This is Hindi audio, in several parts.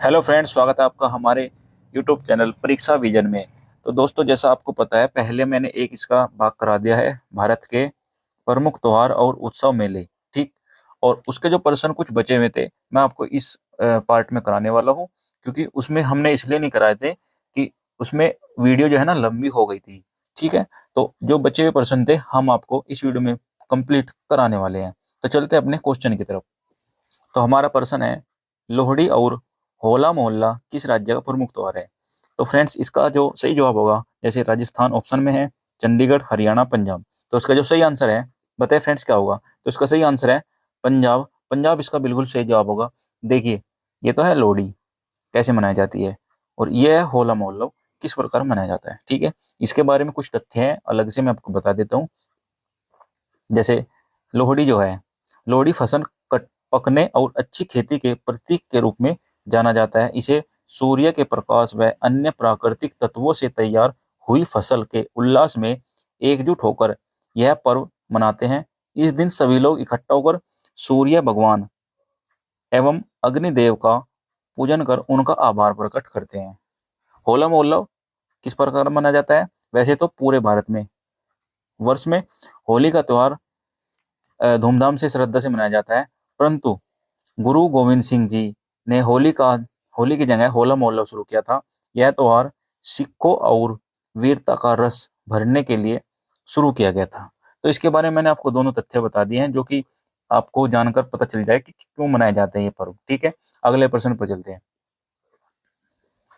हेलो फ्रेंड्स, स्वागत है आपका हमारे यूट्यूब चैनल परीक्षा विजन में। तो दोस्तों, जैसा आपको पता है, पहले मैंने एक इसका भाग करा दिया है भारत के प्रमुख त्योहार और उत्सव मेले। ठीक। और उसके जो प्रश्न कुछ बचे हुए थे, मैं आपको इस पार्ट में कराने वाला हूँ, क्योंकि उसमें हमने इसलिए नहीं कराए थे कि उसमें वीडियो जो है ना लंबी हो गई थी। ठीक है। तो जो बचे हुए प्रश्न थे हम आपको इस वीडियो में कंप्लीट कराने वाले हैं। तो चलते हैं अपने क्वेश्चन की तरफ। तो हमारा प्रश्न है, लोहड़ी और होला मोहल्ला किस राज्य का प्रमुख त्योहार है? तो फ्रेंड्स, इसका जो सही जवाब होगा, जैसे राजस्थान ऑप्शन में है, चंडीगढ़, हरियाणा, पंजाब। तो इसका जो सही आंसर है, बताए फ्रेंड्स क्या होगा? तो इसका सही आंसर है पंजाब। पंजाब इसका बिल्कुल सही जवाब होगा। देखिए, ये तो है लोहड़ी कैसे मनाई जाती है, और ये है होला मोहल्ला किस प्रकार मनाया जाता है। ठीक है। इसके बारे में कुछ तथ्य हैं अलग से, मैं आपको बता देता हूँ। जैसे लोहड़ी जो है, लोहड़ी फसल कट पकने और अच्छी खेती के प्रतीक के रूप में जाना जाता है। इसे सूर्य के प्रकाश व अन्य प्राकृतिक तत्वों से तैयार हुई फसल के उल्लास में एकजुट होकर यह पर्व मनाते हैं। इस दिन सभी लोग इकट्ठा होकर सूर्य भगवान एवं अग्निदेव का पूजन कर उनका आभार प्रकट करते हैं। होला मोहल्ला किस प्रकार मनाया जाता है? वैसे तो पूरे भारत में वर्ष में होली का त्योहार धूमधाम से श्रद्धा से मनाया जाता है, परंतु गुरु गोविंद सिंह जी ने होली की जगह होला मोहल्ला शुरू किया था। यह त्योहार सिखों और वीरता का रस भरने के लिए शुरू किया गया था। तो इसके बारे में मैंने आपको दोनों तथ्य बता दिए हैं, जो कि आपको जानकर पता चल जाए कि क्यों मनाए जाते हैं ये पर्व। ठीक है। अगले प्रश्न पर चलते हैं।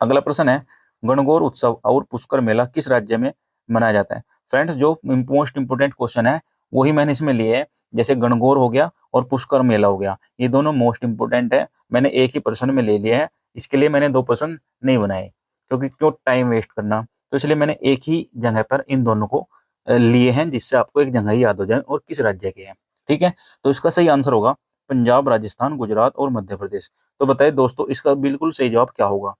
अगला प्रश्न है, गणगौर उत्सव और पुष्कर मेला किस राज्य में मनाया जाता है? फ्रेंड्स, जो मोस्ट इंपोर्टेंट क्वेश्चन है वही मैंने इसमें लिए हैं। जैसे गणगौर हो गया और पुष्कर मेला हो गया, ये दोनों मोस्ट इंपोर्टेंट है। मैंने एक ही प्रश्न में ले लिए हैं, इसके लिए मैंने दो प्रश्न नहीं बनाए, क्योंकि क्यों टाइम वेस्ट करना। तो इसलिए मैंने एक ही जगह पर इन दोनों को लिए हैं, जिससे आपको एक जगह ही याद हो जाए और किस राज्य के हैं। ठीक है। तो इसका सही आंसर होगा पंजाब, राजस्थान, गुजरात और मध्य प्रदेश। तो बताइए दोस्तों, इसका बिल्कुल सही जवाब क्या होगा?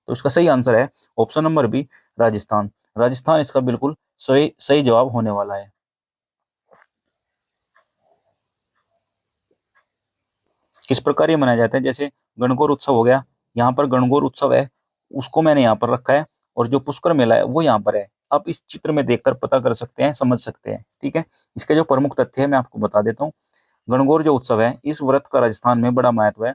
तो इसका सही आंसर है option number B, Rajasthan. Rajasthan इसका बिल्कुल सही सही जवाब होने वाला है। किस प्रकार ये मनाया जाता है? जैसे गणगौर उत्सव हो गया, यहाँ पर गणगौर उत्सव है, उसको मैंने यहाँ पर रखा है, और जो पुष्कर मेला है वो यहाँ पर है। आप इस चित्र में देखकर पता कर सकते हैं, समझ सकते हैं। ठीक है। इसके जो प्रमुख तथ्य है मैं आपको बता देता हूँ। गणगौर जो उत्सव है, इस व्रत का राजस्थान में बड़ा महत्व है।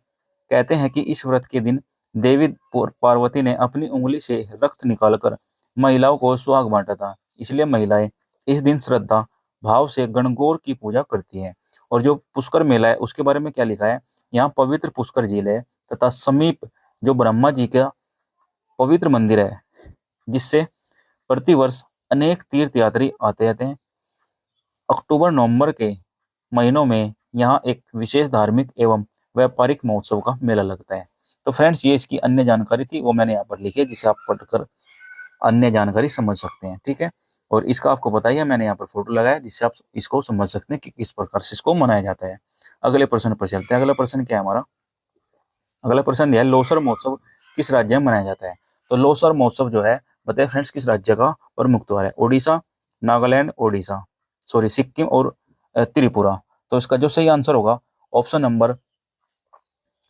कहते हैं कि इस व्रत के दिन देवी पार्वती ने अपनी उंगली से रक्त निकालकर महिलाओं को सुहाग बांटा था, इसलिए महिलाएं इस दिन श्रद्धा भाव से गणगौर की पूजा करती हैं। और जो पुष्कर मेला है उसके बारे में क्या लिखा है? यहाँ पवित्र पुष्कर झील है तथा समीप जो ब्रह्मा जी का पवित्र मंदिर है, जिससे प्रतिवर्ष अनेक तीर्थ यात्री आते रहते हैं। अक्टूबर नवंबर के महीनों में यहाँ एक विशेष धार्मिक एवं व्यापारिक महोत्सव का मेला लगता है। तो फ्रेंड्स, ये इसकी अन्य जानकारी थी, वो मैंने यहाँ पर लिखी है, जिसे आप पढ़कर अन्य जानकारी समझ सकते हैं। ठीक है। और इसका आपको बताइए, मैंने यहाँ पर फोटो लगाया, जिससे आप इसको समझ सकते हैं कि किस प्रकार से इसको मनाया जाता है। अगले प्रश्न पर चलते हैं। अगला प्रश्न क्या है हमारा? अगला प्रश्न यह है, लोसर महोत्सव किस राज्य में मनाया जाता है? तो लोसर महोत्सव जो है, बताइए फ्रेंड्स, किस राज्य का प्रमुख त्योहार है? ओडिशा, नागालैंड, ओडिशा, सॉरी सिक्किम और त्रिपुरा। तो इसका जो सही आंसर होगा ऑप्शन नंबर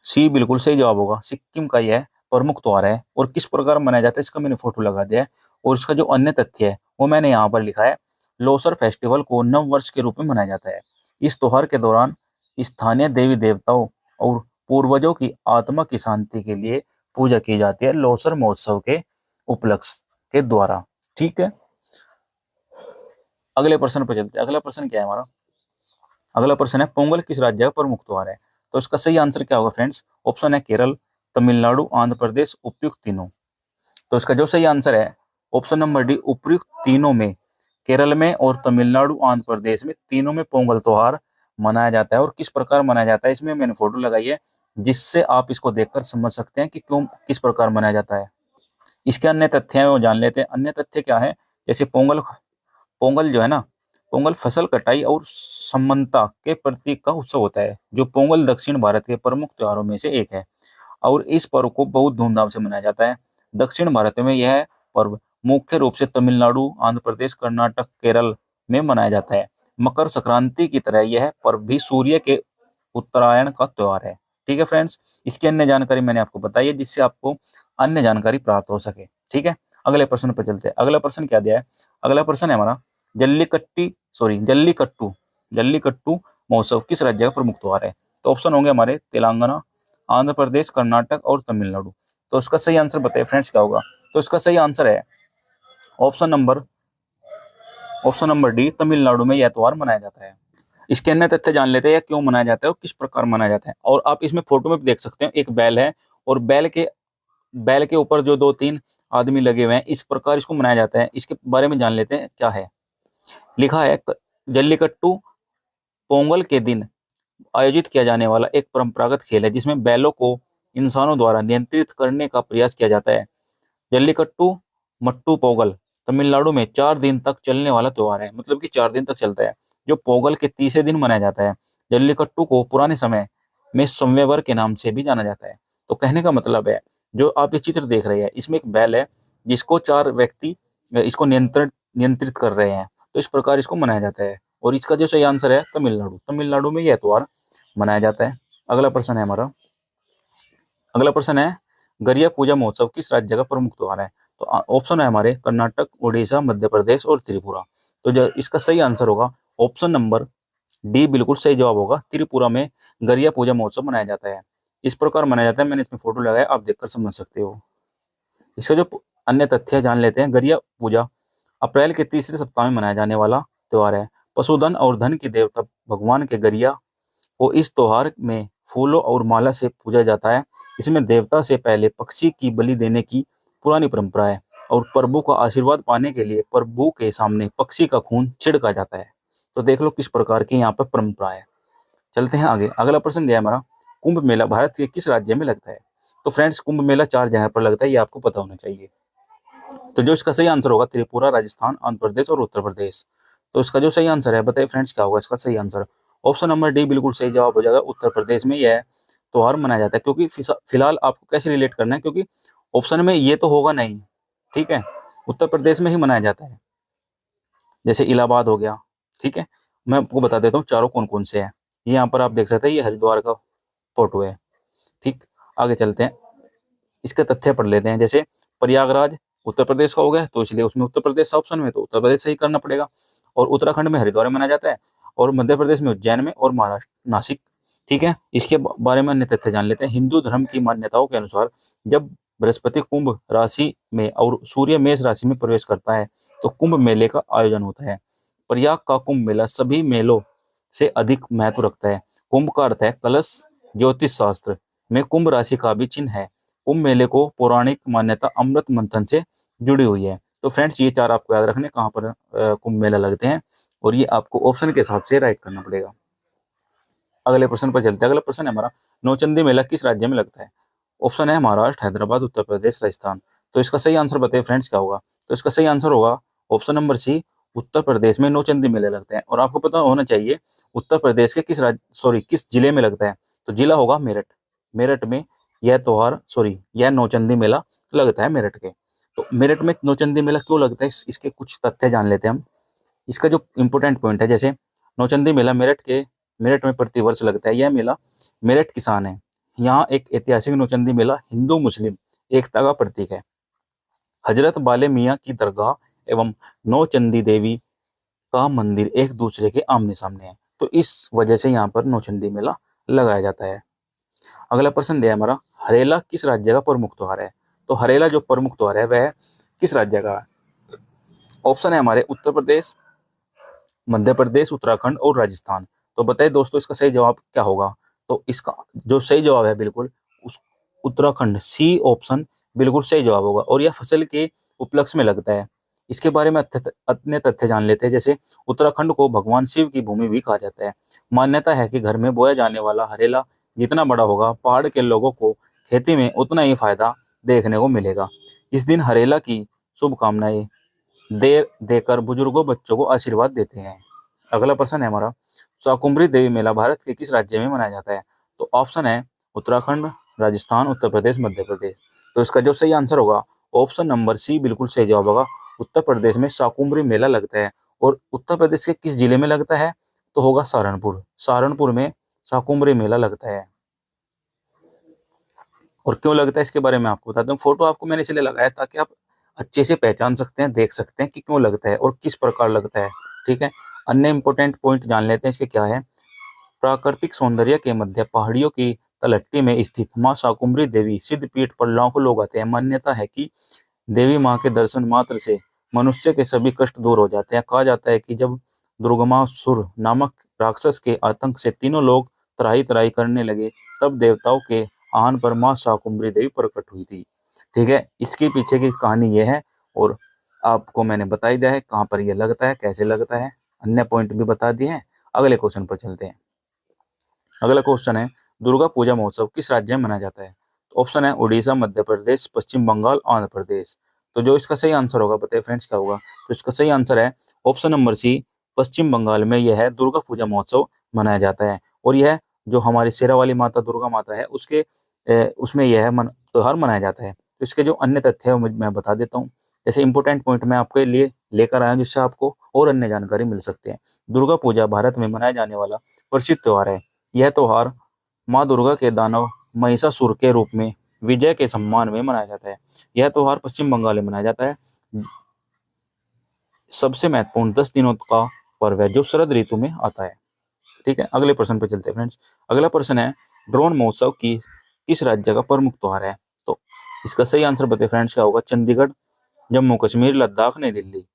सी बिल्कुल सही जवाब होगा। सिक्किम का यह प्रमुख त्योहार है। और किस प्रकार मनाया जाता है, इसका मैंने फोटो लगा दिया है, और इसका जो अन्य तथ्य है वो मैंने यहाँ पर लिखा है। लोसर फेस्टिवल को नव वर्ष के रूप में मनाया जाता है। इस त्योहार के दौरान स्थानीय देवी देवताओं और पूर्वजों की आत्मा की शांति के लिए पूजा की जाती है, लोसर महोत्सव के उपलक्ष्य के द्वारा। ठीक है। अगले प्रश्न पर चलते हैं। अगला प्रश्न क्या है हमारा? अगला प्रश्न है, पोंगल किस राज्य का प्रमुख त्योहार है? तो इसका सही आंसर क्या होगा फ्रेंड्स? ऑप्शन है केरल, तमिलनाडु, आंध्र प्रदेश, उपयुक्त तीनों। तो इसका जो सही आंसर है ऑप्शन नंबर डी, उपयुक्त तीनों में। केरल में और तमिलनाडु, आंध्र प्रदेश में, तीनों में पोंगल त्योहार मनाया जाता है। और किस प्रकार मनाया जाता है, इसमें मैंने फोटो लगाई है, जिससे आप इसको देखकर समझ सकते हैं कि क्यों किस प्रकार मनाया जाता है। इसके अन्य तथ्य हैं वो जान लेते हैं। अन्य तथ्य क्या है? जैसे पोंगल पोंगल जो है ना, पोंगल फसल कटाई और समानता के प्रतीक का उत्सव होता है। जो पोंगल दक्षिण भारत के प्रमुख त्योहारों में से एक है, और इस पर्व को बहुत धूमधाम से मनाया जाता है। दक्षिण भारत में यह पर्व मुख्य रूप से तमिलनाडु, आंध्र प्रदेश, कर्नाटक, केरल में मनाया जाता है। मकर संक्रांति की तरह यह पर्व भी सूर्य के उत्तरायण का त्योहार है। ठीक है फ्रेंड्स, इसकी अन्य जानकारी मैंने आपको बताई है जिससे आपको अन्य जानकारी प्राप्त हो सके। ठीक है, अगले प्रश्न पर चलते हैं। अगला प्रश्न क्या दिया है? अगला प्रश्न है हमारा, जल्लीकट्टू जल्लीकट्टू महोत्सव किस राज्य का प्रमुख त्योहार है? तो ऑप्शन होंगे हमारे तेलंगाना, आंध्र प्रदेश, कर्नाटक और तमिलनाडु। तो इसका सही आंसर बताइए फ्रेंड्स क्या होगा? तो इसका सही आंसर है ऑप्शन नंबर डी, तमिलनाडु में यह त्योहार मनाया जाता है। इसके अन्य तथ्य जान लेते हैं, क्यों मनाया जाता है और किस प्रकार मनाया जाता है। और आप इसमें फोटो में भी देख सकते हैं, एक बैल है और बैल के ऊपर जो 2-3 आदमी लगे हुए हैं, इस प्रकार इसको मनाया जाता है। इसके बारे में जान लेते हैं क्या है। लिखा है, जल्लीकट्टू पोंगल के दिन आयोजित किया जाने वाला एक परंपरागत खेल है जिसमें बैलों को इंसानों द्वारा नियंत्रित करने का प्रयास किया जाता है। जल्लीकट्टू मट्टू पोगल तमिलनाडु में 4 दिन तक चलने वाला त्योहार है, मतलब कि 4 दिन तक चलता है, जो पोगल के तीसरे दिन मनाया जाता है। जल्लीकट्टू को पुराने समय में संवेवर के नाम से भी जाना जाता है। तो कहने का मतलब है, जो आप ये चित्र देख रहे हैं, इसमें एक बैल है जिसको 4 व्यक्ति इसको नियंत्रित कर रहे हैं। तो इस प्रकार इसको मनाया जाता है। और इसका जो सही आंसर है तमिलनाडु में यह त्योहार मनाया जाता है। अगला प्रश्न है हमारा, अगला प्रश्न है, गरिया पूजा महोत्सव किस राज्य का प्रमुख त्योहार है? तो ऑप्शन है हमारे कर्नाटक, उड़ीसा, मध्य प्रदेश और त्रिपुरा। तो जो इसका सही आंसर होगा ऑप्शन नंबर डी, बिल्कुल सही जवाब होगा। त्रिपुरा में गरिया पूजा महोत्सव मनाया जाता है। इस प्रकार मनाया जाता है, मैंने इसमें फोटो लगाया, आप देखकर समझ सकते हो। इसका जो अन्य तथ्य जान लेते हैं। गरिया पूजा अप्रैल के तीसरे सप्ताह में मनाया जाने वाला त्योहार है। पशुधन और धन की देवता भगवान के गरिया को इस त्योहार में फूलों और माला से पूजा जाता है। इसमें देवता से पहले पक्षी की बलि देने की पुरानी परंपरा है और प्रभु का आशीर्वाद पाने के लिए प्रभु के सामने पक्षी का खून छिड़का जाता है। तो देख लो किस प्रकार की यहाँ पर परंपरा है। चलते हैं आगे। अगला प्रश्न दिया है हमारा, कुंभ मेला भारत के किस राज्य में लगता है? तो फ्रेंड्स, कुंभ मेला 4 जगह पर लगता है, ये आपको पता होना चाहिए। तो जो इसका सही आंसर होगा त्रिपुरा, राजस्थान, आंध्र प्रदेश और उत्तर प्रदेश। तो इसका जो सही आंसर है, बताइए फ्रेंड्स क्या होगा इसका सही आंसर? ऑप्शन नंबर डी बिल्कुल सही जवाब हो जाएगा। उत्तर प्रदेश में यह त्योहार मनाया जाता है। क्योंकि फिलहाल आपको कैसे रिलेट करना है, क्योंकि ऑप्शन में ये तो होगा नहीं, ठीक है, उत्तर प्रदेश में ही मनाया जाता है। जैसे इलाहाबाद हो गया, ठीक है। मैं आपको बता देता हूँ चारों कौन कौन से हैं। ये यहाँ पर आप देख सकते हैं, ये हरिद्वार का फोटो है, ठीक। आगे चलते हैं, इसके तथ्य पढ़ लेते हैं। जैसे प्रयागराज उत्तर प्रदेश का हो गया, तो इसलिए उसमें उत्तर प्रदेश ऑप्शन में, तो उत्तर प्रदेश सही करना पड़ेगा। और उत्तराखंड में हरिद्वार में मनाया जाता है, और मध्य प्रदेश में उज्जैन में, और महाराष्ट्र नासिक, ठीक है। इसके बारे में अन्य तथ्य जान लेते हैं। हिंदू धर्म की मान्यताओं के अनुसार जब बृहस्पति कुंभ राशि में और सूर्य मेष राशि में प्रवेश करता है तो कुंभ मेले का आयोजन होता है। प्रयाग का कुंभ मेला सभी मेलों से अधिक महत्व रखता है। कुंभ का अर्थ है कलश। ज्योतिष शास्त्र में कुंभ राशि का भी चिन्ह है। कुंभ मेले को पौराणिक मान्यता अमृत मंथन से जुड़ी हुई है। तो फ्रेंड्स, ये 4 आपको याद रखने कहाँ पर कुंभ मेला लगते हैं, और ये आपको ऑप्शन के हिसाब से राइट करना पड़ेगा। अगले प्रश्न पर चलते हैं। अगला प्रश्न है हमारा, नौचंदी मेला किस राज्य में लगता है? ऑप्शन है महाराष्ट्र, हैदराबाद, उत्तर प्रदेश, राजस्थान। तो इसका सही आंसर बताइए फ्रेंड्स क्या होगा? तो इसका सही आंसर होगा option number C, Uttar Pradesh में नौचंदी मेले लगते हैं। और आपको पता होना चाहिए उत्तर प्रदेश के किस जिले में लगता है। तो जिला होगा मेरठ। मेरठ में यह नौचंदी मेला लगता है मेरठ के। तो मेरठ में नौचंदी मेला क्यों लगता है, इसके कुछ तथ्य जान लेते हैं हम। इसका जो इम्पोर्टेंट पॉइंट है, जैसे नौचंदी मेला मेरठ में प्रतिवर्ष लगता है। यह मेला मेरठ किसान है। यहाँ एक ऐतिहासिक नौचंदी मेला हिंदू मुस्लिम एकता का प्रतीक है। हजरत बाले मियाँ की दरगाह एवं नौचंदी देवी का मंदिर एक दूसरे के आमने सामने है, तो इस वजह से यहाँ पर नौचंदी मेला लगाया जाता है। अगला प्रश्न दिया हमारा, हरेला किस राज्य का प्रमुख त्योहार है? तो हरेला जो प्रमुख त्योहार है वह किस राज्य का है? ऑप्शन है हमारे उत्तर प्रदेश, मध्य प्रदेश, उत्तराखंड और राजस्थान। तो बताइए दोस्तों इसका सही जवाब क्या होगा? तो इसका जो सही जवाब है बिल्कुल उस उत्तराखंड, सी ऑप्शन बिल्कुल सही जवाब होगा। और यह फसल के उपलक्ष्य में लगता है। इसके बारे में अन्य तथ्य जान लेते हैं। जैसे उत्तराखंड को भगवान शिव की भूमि भी कहा जाता है। मान्यता है कि घर में बोया जाने वाला हरेला जितना बड़ा होगा, पहाड़ के लोगों को खेती में उतना ही फायदा देखने को मिलेगा। इस दिन हरेला की शुभकामनाएं देकर बुजुर्गों बच्चों को आशीर्वाद देते हैं। अगला प्रश्न है हमारा, शाकुंभरी देवी मेला भारत के किस राज्य में मनाया जाता है? तो ऑप्शन है उत्तराखंड, राजस्थान, उत्तर प्रदेश, मध्य प्रदेश। तो इसका जो सही आंसर होगा ऑप्शन नंबर सी बिल्कुल सही जवाब होगा। उत्तर प्रदेश में शाकुंभरी मेला लगता है। और उत्तर प्रदेश के किस जिले में लगता है? तो होगा सहारनपुर। सहारनपुर में शाकुंभरी मेला लगता है। और क्यों लगता है इसके बारे में आपको बताता हूँ। फोटो आपको मैंने इसलिए लगाया ताकि आप अच्छे से पहचान सकते हैं, देख सकते हैं कि क्यों लगता है और किस प्रकार लगता है। ठीक है, अन्य इंपॉर्टेंट पॉइंट जान लेते हैं इसके क्या है। प्राकृतिक सौंदर्य के मध्य पहाड़ियों की तलहटी में स्थित मां शाकुंभरी देवी सिद्धपीठ पर लाखों लोग आते हैं। मान्यता है कि देवी मां के दर्शन मात्र से मनुष्य के सभी कष्ट दूर हो जाते हैं। कहा जाता है कि जब दुर्गमासुर नामक राक्षस के आतंक से तीनों लोग त्राही त्राही करने लगे, तब देवताओं के आह्वान पर मां शाकुंभरी देवी प्रकट हुई थी। ठीक है, इसके पीछे की कहानी यह है और आपको मैंने बता ही दिया है कहाँ पर यह लगता है, कैसे लगता है, अन्य पॉइंट भी बता दिए हैं। अगले क्वेश्चन पर चलते हैं। अगला क्वेश्चन है, दुर्गा पूजा महोत्सव किस राज्य में मनाया जाता है? तो ऑप्शन है उड़ीसा, मध्य प्रदेश, पश्चिम बंगाल, आंध्र प्रदेश। तो जो इसका सही आंसर होगा बताइए फ्रेंड्स क्या होगा। तो इसका सही आंसर है ऑप्शन नंबर सी, पश्चिम बंगाल में यह दुर्गा पूजा महोत्सव मनाया जाता है। और यह जो हमारी शेरा वाली माता दुर्गा माता है उसके उसमें यह त्योहार मनाया जाता है। तो इसके जो अन्य तथ्य है मैं बता देता हूँ। जैसे इंपॉर्टेंट पॉइंट मैं आपके लिए लेकर आया हूँ जिससे आपको और अन्य जानकारी मिल सकती है। दुर्गा पूजा भारत में मनाया जाने वाला प्रसिद्ध त्योहार है। यह त्योहार माँ दुर्गा के दानव महिषासुर के रूप में विजय के सम्मान में मनाया जाता है। यह त्योहार पश्चिम बंगाल में मनाया जाता है। सबसे महत्वपूर्ण 10 दिनों का पर्व है जो शरद ऋतु में आता है। ठीक है, अगले प्रश्न पे चलते हैं फ्रेंड्स। अगला प्रश्न है, ड्रोन महोत्सव की किस राज्य का प्रमुख त्योहार है? तो इसका सही आंसर बताइए फ्रेंड्स क्या होगा। चंडीगढ़, जम्मू कश्मीर, लद्दाख, नई दिल्ली।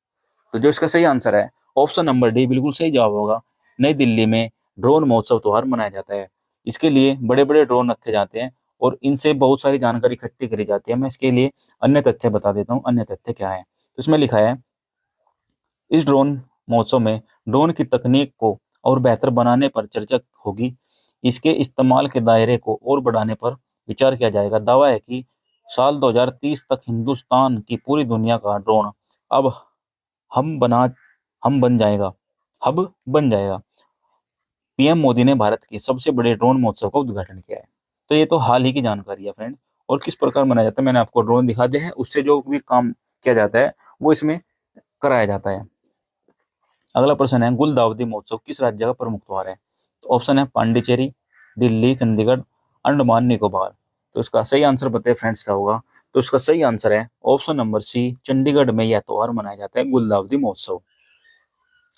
तो जो इसका सही आंसर है ऑप्शन नंबर डी बिल्कुल सही जवाब होगा। नई दिल्ली में ड्रोन महोत्सव त्योहार मनाया जाता है। इसके लिए बड़े बड़े ड्रोन रखे जाते हैं और इनसे बहुत सारी जानकारी इकट्ठी करी जाती है। मैं इसके लिए अन्य तथ्य बता देता हूँ। अन्य तथ्य क्या है, तो इसमें लिखा है, इस ड्रोन महोत्सव में ड्रोन की तकनीक को और बेहतर बनाने पर चर्चा होगी। इसके इस्तेमाल के दायरे को और बढ़ाने पर विचार किया जाएगा। दावा है कि साल 2030 तक हिंदुस्तान की पूरी दुनिया का ड्रोन अब हम बना हम बन जाएगा हब बन जाएगा। पीएम मोदी ने भारत के सबसे बड़े ड्रोन महोत्सव का उद्घाटन किया है। तो ये तो हाल ही की जानकारी है फ्रेंड। और किस प्रकार मनाया जाता है मैंने आपको ड्रोन दिखा दिया है, उससे जो भी काम किया जाता है वो इसमें कराया जाता है। अगला प्रश्न है, गुलदाउदी महोत्सव किस राज्य का प्रमुख त्योहार है? तो ऑप्शन है पांडिचेरी, दिल्ली, चंडीगढ़, अंडमान निकोबार। तो इसका सही आंसर बताइए फ्रेंड्स क्या होगा। तो इसका सही आंसर है ऑप्शन नंबर सी, चंडीगढ़ में यह त्योहार मनाया जाता है, गुलदाउदी महोत्सव।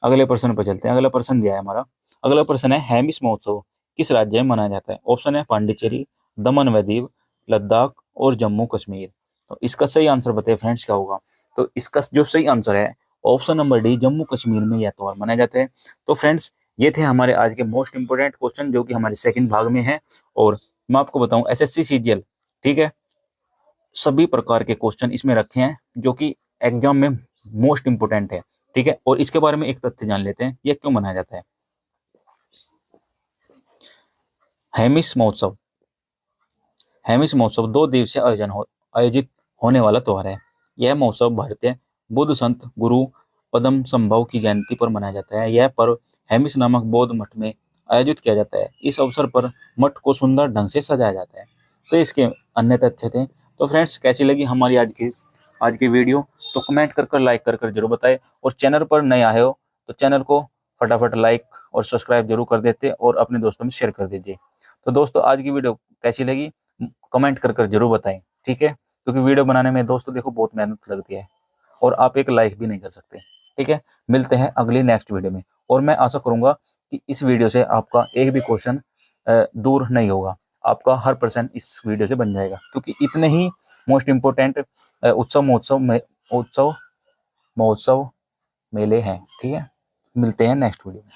अगले प्रश्न पर चलते हैं। अगला प्रश्न दिया है हमारा। अगला प्रश्न है, हेमिस महोत्सव किस राज्य में मनाया जाता है? ऑप्शन है पांडिचेरी, दमन व दीव, लद्दाख और जम्मू कश्मीर। तो इसका सही आंसर बताइए फ्रेंड्स क्या होगा। तो इसका जो सही आंसर है option number D, Jammu Kashmir में यह त्योहार मनाया जाता है। तो फ्रेंड्स ये थे हमारे आज के मोस्ट इंपोर्टेंट क्वेश्चन जो कि हमारे सेकंड भाग में है। और मैं आपको बताऊं एसएससी सीजीएल, ठीक है, सभी प्रकार के क्वेश्चन इसमें रखे हैं जो कि एग्जाम में मोस्ट इंपोर्टेंट है। ठीक है, और इसके बारे में एक तथ्य जान लेते हैं, यह क्यों मनाया जाता है। हेमिस महोत्सव, हेमिस महोत्सव 2 दिवसीय आयोजित होने वाला त्योहार है। यह महोत्सव भारतीय बुद्ध संत गुरु पद्म संभव की जयंती पर मनाया जाता है। यह पर्व हेमिस नामक बौद्ध मठ में आयोजित किया जाता है। इस अवसर पर मठ को सुंदर ढंग से सजाया जाता है। तो इसके अन्य तथ्य थे। तो फ्रेंड्स कैसी लगी हमारी आज की वीडियो, तो कमेंट कर लाइक कर जरूर बताएं। और चैनल पर नए आए हो तो चैनल को फटाफट लाइक और सब्सक्राइब जरूर कर देते और अपने दोस्तों में शेयर कर दीजिए। तो दोस्तों आज की वीडियो कैसी लगी कमेंट कर जरूर बताएं। ठीक है, क्योंकि वीडियो बनाने में दोस्तों देखो बहुत मेहनत लगती है और आप एक लाइक भी नहीं कर सकते। ठीक है, मिलते हैं अगली नेक्स्ट वीडियो में। और मैं आशा करूंगा कि इस वीडियो से आपका एक भी क्वेश्चन दूर नहीं होगा। आपका हर % इस वीडियो से बन जाएगा, क्योंकि इतने ही मोस्ट इम्पोर्टेंट उत्सव महोत्सव मेले हैं। ठीक है, मिलते हैं नेक्स्ट वीडियो में।